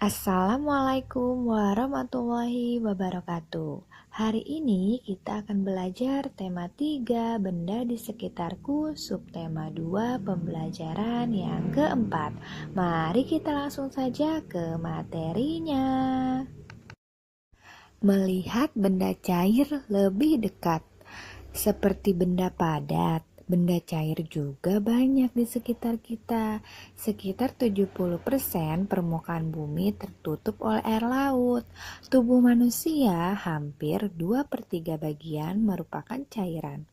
Assalamualaikum warahmatullahi wabarakatuh. Hari ini kita akan belajar tema 3 benda di sekitarku, subtema 2 pembelajaran yang keempat. Mari kita langsung saja ke materinya. Melihat benda cair lebih dekat, seperti benda padat. Benda cair juga banyak di sekitar kita. Sekitar 70% permukaan bumi tertutup oleh air laut. Tubuh manusia hampir 2/3 bagian merupakan cairan.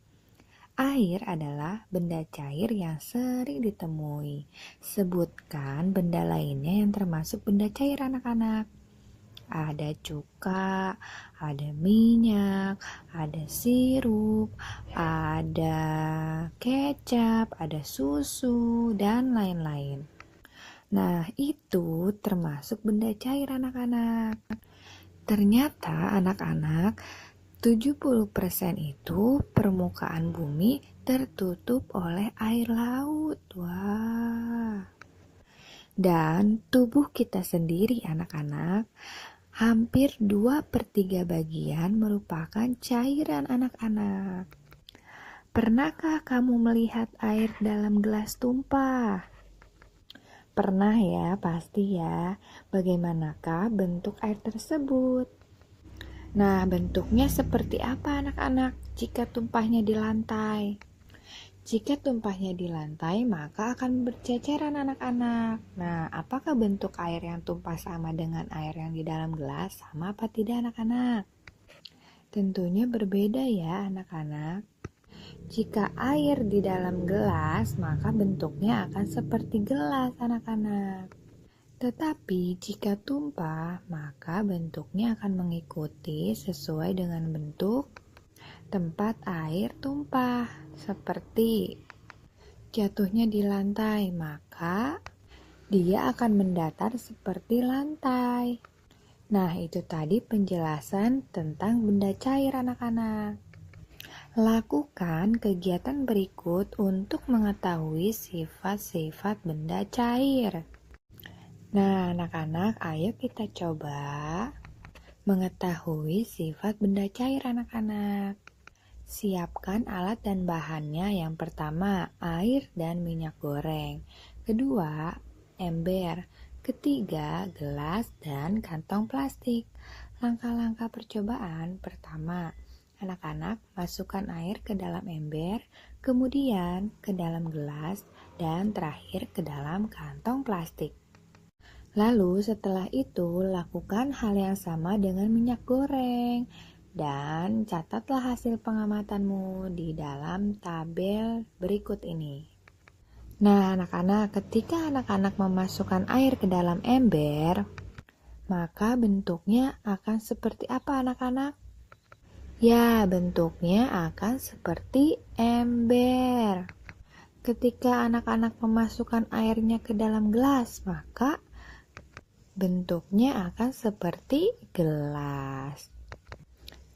Air adalah benda cair yang sering ditemui. Sebutkan benda lainnya yang termasuk benda cair anak-anak. Ada cuka, ada minyak, ada sirup, ada kecap, ada susu, dan lain-lain. Nah, itu termasuk benda cair anak-anak. Ternyata anak-anak, 70% itu permukaan bumi tertutup oleh air laut. Wah. Dan tubuh kita sendiri anak-anak, hampir 2/3 bagian merupakan cairan anak-anak. Pernahkah kamu melihat air dalam gelas tumpah? Pernah ya, pasti ya. Bagaimanakah bentuk air tersebut? Nah, bentuknya seperti apa anak-anak jika tumpahnya di lantai? Jika tumpahnya di lantai, maka akan berceceran anak-anak. Nah, apakah bentuk air yang tumpah sama dengan air yang di dalam gelas? Sama apa tidak anak-anak? Tentunya berbeda ya anak-anak. Jika air di dalam gelas, maka bentuknya akan seperti gelas anak-anak. Tetapi jika tumpah, maka bentuknya akan mengikuti sesuai dengan bentuk tempat air tumpah, seperti jatuhnya di lantai, maka dia akan mendatar seperti lantai. Nah, itu tadi penjelasan tentang benda cair anak-anak. Lakukan kegiatan berikut untuk mengetahui sifat-sifat benda cair. Nah, anak-anak, ayo kita coba mengetahui sifat benda cair anak-anak. Siapkan alat dan bahannya. Yang pertama, air dan minyak goreng. Kedua, ember. Ketiga, gelas dan kantong plastik. Langkah-langkah percobaan. Pertama, anak-anak masukkan air ke dalam ember, kemudian ke dalam gelas, dan terakhir ke dalam kantong plastik. Lalu setelah itu, lakukan hal yang sama dengan minyak goreng. Dan catatlah hasil pengamatanmu di dalam tabel berikut ini. Nah, anak-anak, ketika anak-anak memasukkan air ke dalam ember, maka bentuknya akan seperti apa anak-anak? Ya, bentuknya akan seperti ember. Ketika anak-anak memasukkan airnya ke dalam gelas, maka bentuknya akan seperti gelas.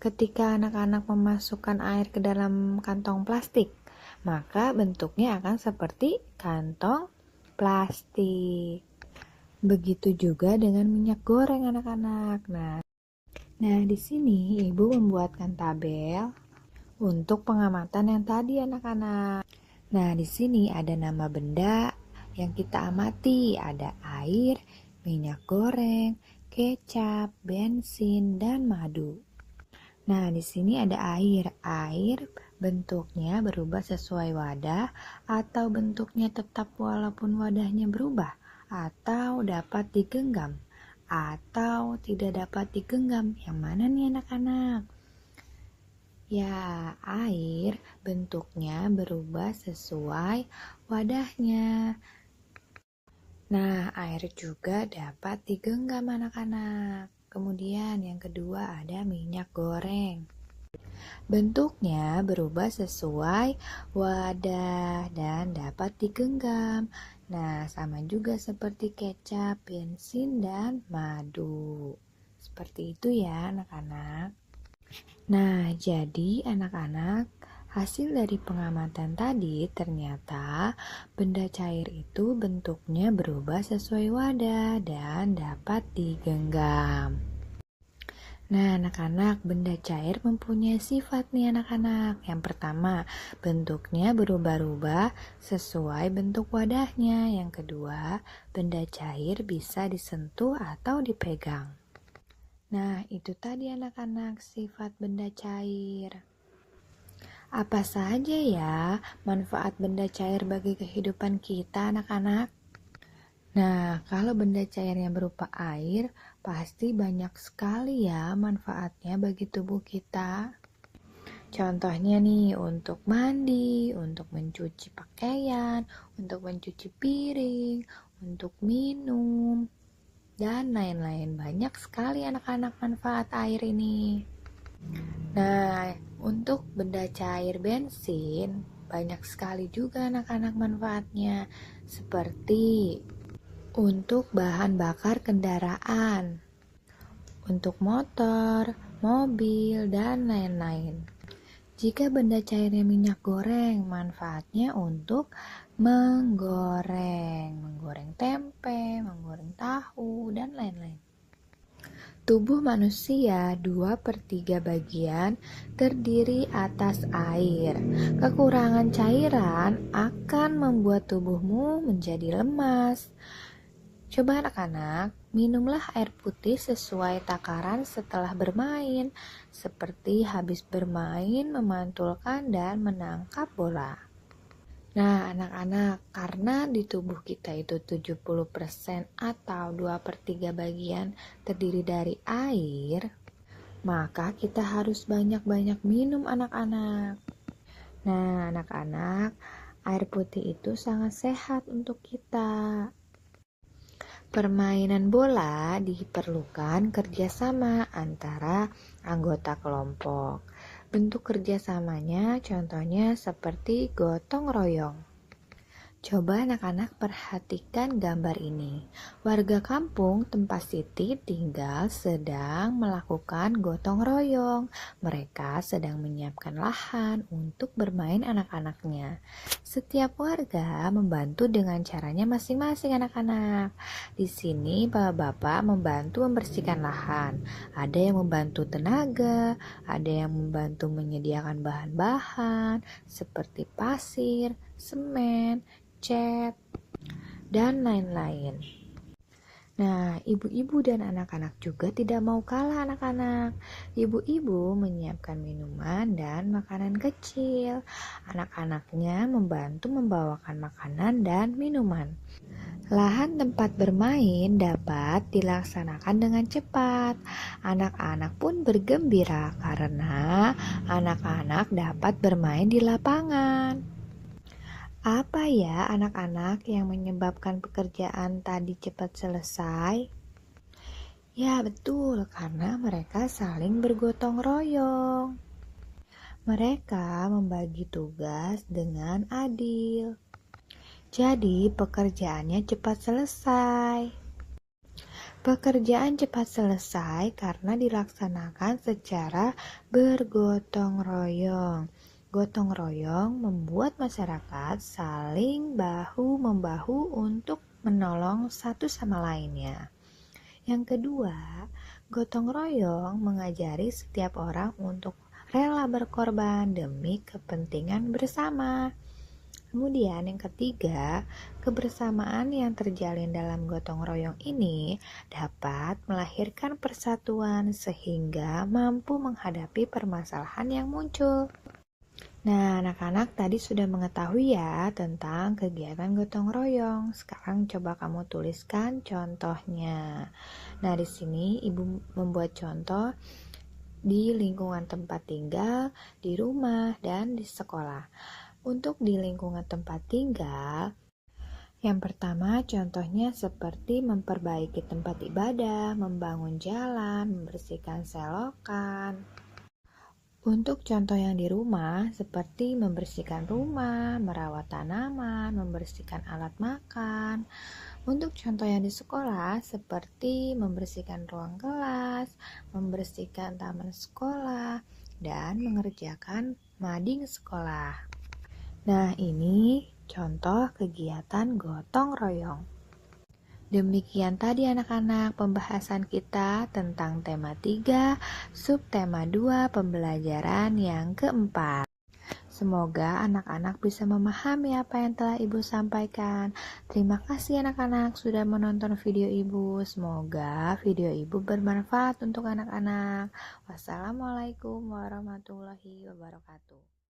Ketika anak-anak memasukkan air ke dalam kantong plastik, maka bentuknya akan seperti kantong plastik. Begitu juga dengan minyak goreng anak-anak. Nah, di sini Ibu membuatkan tabel untuk pengamatan yang tadi anak-anak. Nah, di sini ada nama benda yang kita amati, ada air, minyak goreng, kecap, bensin, dan madu. Nah, di sini ada air. Air bentuknya berubah sesuai wadah atau bentuknya tetap walaupun wadahnya berubah, atau dapat digenggam atau tidak dapat digenggam. Yang mana nih anak-anak? Ya, air bentuknya berubah sesuai wadahnya. Nah, air juga dapat digenggam anak-anak. Kemudian yang kedua ada minyak goreng. Bentuknya berubah sesuai wadah dan dapat digenggam. Nah, sama juga seperti kecap, bensin, dan madu. Seperti itu ya anak-anak. Nah, jadi anak-anak, hasil dari pengamatan tadi ternyata benda cair itu bentuknya berubah sesuai wadah dan dapat digenggam. Nah, anak-anak, benda cair mempunyai sifat nih anak-anak. Yang pertama, bentuknya berubah-ubah sesuai bentuk wadahnya. Yang kedua, benda cair bisa disentuh atau dipegang. Nah, itu tadi anak-anak sifat benda cair. Apa saja ya manfaat benda cair bagi kehidupan kita anak-anak? Nah, kalau benda cair yang berupa air, pasti banyak sekali ya manfaatnya bagi tubuh kita. Contohnya nih, untuk mandi, untuk mencuci pakaian, untuk mencuci piring, untuk minum, dan lain-lain. Banyak sekali anak-anak manfaat air ini. Nah, untuk benda cair bensin, banyak sekali juga anak-anak manfaatnya. Seperti untuk bahan bakar kendaraan, untuk motor, mobil, dan lain-lain. Jika benda cairnya minyak goreng, manfaatnya untuk menggoreng tempe, menggoreng tahu, dan lain-lain. Tubuh manusia 2/3 bagian terdiri atas air. Kekurangan cairan akan membuat tubuhmu menjadi lemas. Coba anak-anak, minumlah air putih sesuai takaran setelah bermain, seperti habis bermain, memantulkan, dan menangkap bola. Nah, anak-anak, karena di tubuh kita itu 70% atau 2/3 bagian terdiri dari air, maka kita harus banyak-banyak minum anak-anak. Nah, anak-anak, air putih itu sangat sehat untuk kita. Permainan bola diperlukan kerjasama antara anggota kelompok. Bentuk kerjasamanya contohnya seperti gotong royong. Coba anak-anak perhatikan gambar ini. Warga kampung tempat Siti tinggal sedang melakukan gotong royong. Mereka sedang menyiapkan lahan untuk bermain anak-anaknya. Setiap warga membantu dengan caranya masing-masing anak-anak. Di sini bapak-bapak membantu membersihkan lahan. Ada yang membantu tenaga, ada yang membantu menyediakan bahan-bahan seperti pasir, semen, cat, dan lain-lain. Nah, ibu-ibu dan anak-anak juga tidak mau kalah anak-anak. Ibu-ibu menyiapkan minuman dan makanan kecil. Anak-anaknya membantu membawakan makanan dan minuman. Lahan tempat bermain dapat dilaksanakan dengan cepat. Anak-anak pun bergembira karena anak-anak dapat bermain di lapangan. Apa ya anak-anak yang menyebabkan pekerjaan tadi cepat selesai? Ya betul, karena mereka saling bergotong royong. Mereka membagi tugas dengan adil. Jadi pekerjaannya cepat selesai. Pekerjaan cepat selesai karena dilaksanakan secara bergotong royong. Gotong royong membuat masyarakat saling bahu-membahu untuk menolong satu sama lainnya. Yang kedua, gotong royong mengajari setiap orang untuk rela berkorban demi kepentingan bersama. Kemudian yang ketiga, kebersamaan yang terjalin dalam gotong royong ini dapat melahirkan persatuan sehingga mampu menghadapi permasalahan yang muncul. Nah, anak-anak tadi sudah mengetahui ya tentang kegiatan gotong royong. Sekarang coba kamu tuliskan contohnya. Nah, di sini Ibu membuat contoh di lingkungan tempat tinggal, di rumah, dan di sekolah. Untuk di lingkungan tempat tinggal, yang pertama contohnya seperti memperbaiki tempat ibadah, membangun jalan, membersihkan selokan. Untuk contoh yang di rumah, seperti membersihkan rumah, merawat tanaman, membersihkan alat makan. Untuk contoh yang di sekolah, seperti membersihkan ruang kelas, membersihkan taman sekolah, dan mengerjakan mading sekolah. Nah, ini contoh kegiatan gotong royong. Demikian tadi anak-anak pembahasan kita tentang tema 3, subtema 2, pembelajaran yang keempat. Semoga anak-anak bisa memahami apa yang telah Ibu sampaikan. Terima kasih anak-anak sudah menonton video Ibu. Semoga video Ibu bermanfaat untuk anak-anak. Wassalamualaikum warahmatullahi wabarakatuh.